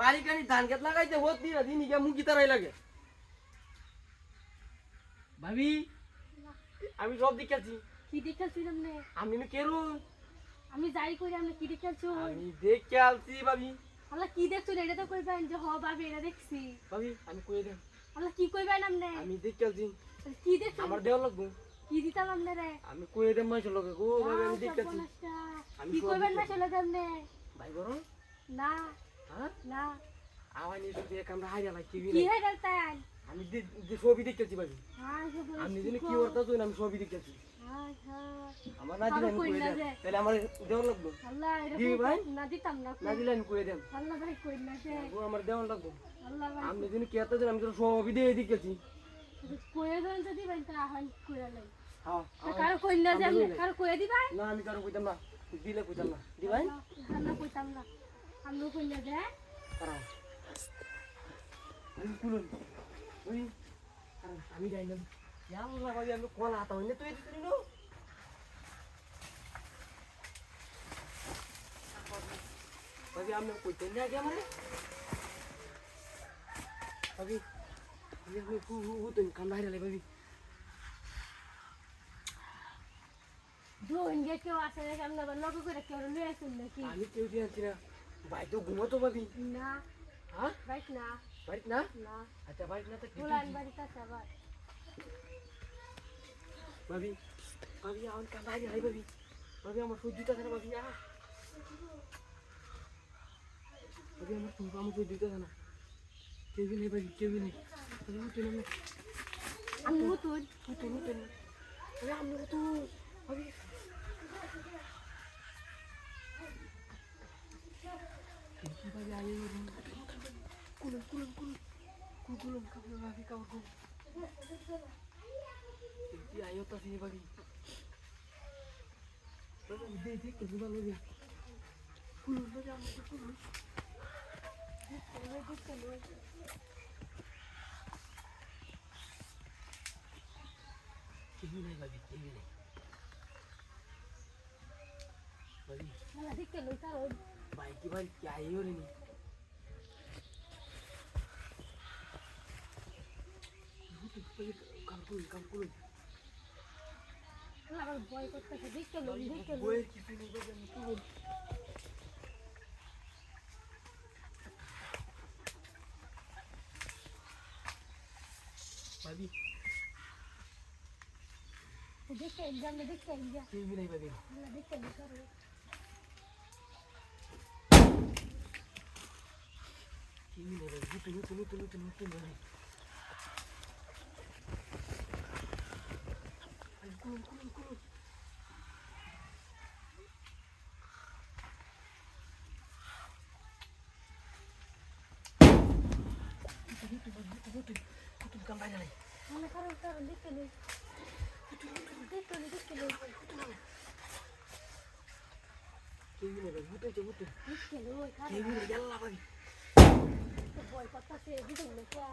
বাড়িখানি ধান খেত লাগাইতে হোত নি না দিন গিয়া মুখি তারাই লাগে ভাবি আমি সব দেখাচ্ছি কি দেখাচ্ছি আমনে আমি কেরু আমি যাই করি আমনে কি দেখাচ্ছো আমি দেখে আলছি ভাবি আল্লাহ কি দেখছো এটা তো কইবেন যে হ ভাবি এটা দেখছি ভাবি আমি কই দেন আল্লাহ কি কইবেন আমনে আমি দেখে আলছি কি দেখছো আমার দেওয়া লাগবো কি দিতাম আমনে রে আমি কই দেন মাইছ লগে গো ভাবি আমি দেখে আলছি কি কইবেন না চলে আমনে ভাই বড় না হ্যাঁ না আওয়ানি যদি এক আমরা হাইরা লাগি কি হে করতেন আমি ছবি দেখেছি ভাবি হ্যাঁ আমি যদি কি করতে তুই আমি ছবি দেখেছি হ্যাঁ হ্যাঁ আমার না দিলে আমি কই দেন তাহলে আমার দেওয়া লাগবো আল্লাহ দিবি ভাই না দিতাম না না দিলে আমি কই দেন আল্লাহ ভাই কই না যে ও আমার দেওয়া লাগবো আল্লাহ ভাই আমি যদি কি করতে আমি তো ছবি দিয়ে দেখেছি কইয়ে দেন যদি ভাই তা হয় কইরা লই হ্যাঁ কারো কই না যে আপনি কারো কইয়ে দিবাই না আমি কারো কইতাম না দিলে কইতাম না দি ভাই না কইতাম না আমি কই না যে কারণ আমি কুলুন ওই আমি যাই না আল্লাহ ভাই আমি কোন হাত হইনে তুই দিছিস না ভাবি আমি কইতেন না আগে আমারে ভাবি আমি তুই কাম না হারালে ভাবি দুন গে কেউ আসে না আমরা লগ করে কেউ লই আসুন নাকি আমি কেউ দিয়েছি না ভাই তো ঘুমোতো ভাবি না হ্যাঁ বাইক না বাড়িতে না না আচ্ছা বাড়িতে না তো কি পুরান বাড়ি কাছে আবার ভাবি ভাবি আমার কাম না হারালে ভাবি ভাবি আমার সহ্যতা না ভাবি ভাবি আমার সহ্যতা না কেউ নেই ভাবি কেউ নেই আমি তুই আমি তো ভাবি কি ভাবি আগে কুলুন কাপড় ভাবি কাপড় কি আয়ো তো সেই ভাবি দেখ কিছু ভালো লাগে কুলুন ভাবি আমার কুলুন কেউ নেই ভাবি কেউ নেই ভাবি मला দেখতে লই তার भाई की भाई क्या ही हो रही काम আবার বয় করতেছে দেখতে লই বইয়ের কিছু নেই বাবা भाभी দেখতে এক্সাম দেখতে এক্সাম केही भी नहीं भाभी मला দেখতে লই তার केही भी नहीं भाभी तुम नहीं कुल तुम कम बाय नहीं मला तार দেখতে লই দেখতে লই केही भी नहीं भाभी দেখতে লই केही भी नहीं यल्ला भाभी বয় করতেছে বুঝলি না